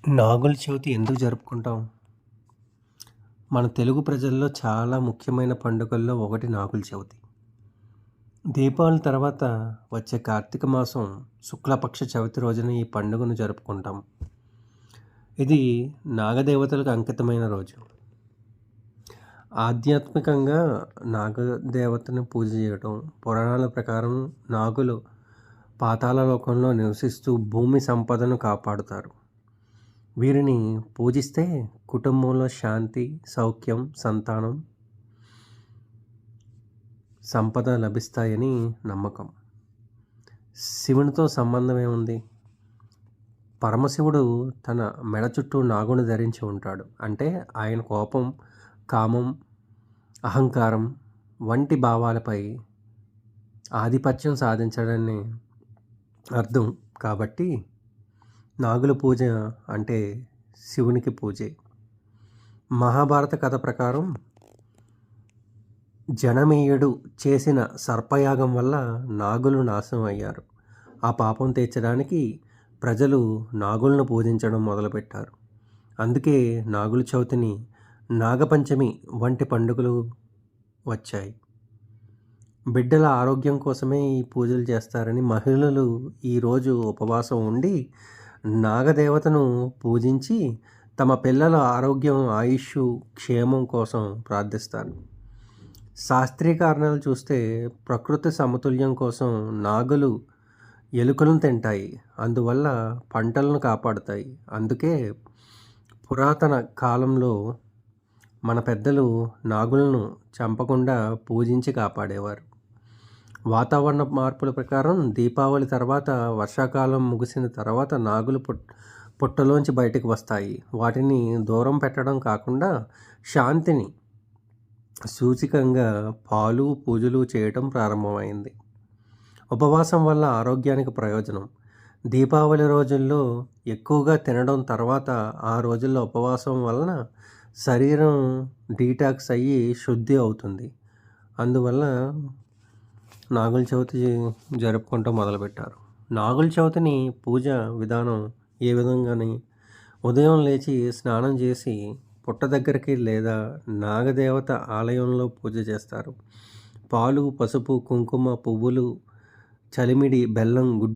నాగుల చవితి ఎందుకు జరుపుకుంటాం? మన తెలుగు ప్రజల్లో చాలా ముఖ్యమైన పండుగల్లో ఒకటి నాగుల చవితి. దీపావళి తర్వాత వచ్చే కార్తీక మాసం శుక్లపక్ష చవితి రోజున ఈ పండుగను జరుపుకుంటాం. ఇది నాగదేవతలకు అంకితమైన రోజు. ఆధ్యాత్మికంగా నాగదేవతను పూజ చేయడం, పురాణాల ప్రకారం నాగులు పాతాళ లోకంలో నివసిస్తూ భూమి సంపదను కాపాడుతారు. వీరిని పూజిస్తే కుటుంబంలో శాంతి, సౌఖ్యం, సంతానం, సంపద లభిస్తాయని నమ్మకం. శివునితో సంబంధం ఏముంది? పరమశివుడు తన మెడ చుట్టూ నాగుని ధరించి ఉంటాడు. అంటే ఆయన కోపం, కామం, అహంకారం వంటి భావాలపై ఆధిపత్యం సాధించడాన్ని అర్థం. కాబట్టి నాగుల పూజ అంటే శివునికి పూజే. మహాభారత కథ ప్రకారం జనమేయుడు చేసిన సర్పయాగం వల్ల నాగులు నాశనం అయ్యారు. ఆ పాపం తీర్చడానికి ప్రజలు నాగులను పూజించడం మొదలుపెట్టారు. అందుకే నాగుల చవితిని, నాగపంచమి వంటి పండుగలు వచ్చాయి. బిడ్డల ఆరోగ్యం కోసమే ఈ పూజలు చేస్తారని మహిళలు ఈరోజు ఉపవాసం ఉండి నాగదేవతను పూజించి తమ పిల్లల ఆరోగ్యం, ఆయుష్, క్షేమం కోసం ప్రార్థిస్తారు. శాస్త్రీయ కారణాలు చూస్తే ప్రకృతి సమతుల్యం కోసం నాగులు ఎలుకలను తింటాయి, అందువల్ల పంటలను కాపాడుతాయి. అందుకే పురాతన కాలంలో మన పెద్దలు నాగులను చంపకుండా పూజించి కాపాడేవారు. వాతావరణ మార్పుల ప్రకారం దీపావళి తర్వాత, వర్షాకాలం ముగిసిన తర్వాత నాగులు పుట్టలోంచి బయటకు వస్తాయి. వాటిని దూరం పెట్టడం కాకుండా శాంతిని సూచికంగా పాలు, పూజలు చేయటం ప్రారంభమైంది. ఉపవాసం వల్ల ఆరోగ్యానికి ప్రయోజనం. దీపావళి రోజుల్లో ఎక్కువగా తినడం, తర్వాత ఆ రోజుల్లో ఉపవాసం వలన శరీరం డీటాక్స్ అయ్యి శుద్ధి అవుతుంది. అందువల్ల నాగుల చవితి జరుపుకుంటూ మొదలుపెట్టారు. నాగుల చవితిని పూజ విధానం ఏ విధంగాని ఉదయం లేచి స్నానం చేసి పుట్ట దగ్గరికి లేదా నాగదేవత ఆలయంలో పూజ చేస్తారు. పాలు, పసుపు, కుంకుమ, పువ్వులు, చలిమిడి, బెల్లం, గుడ్డు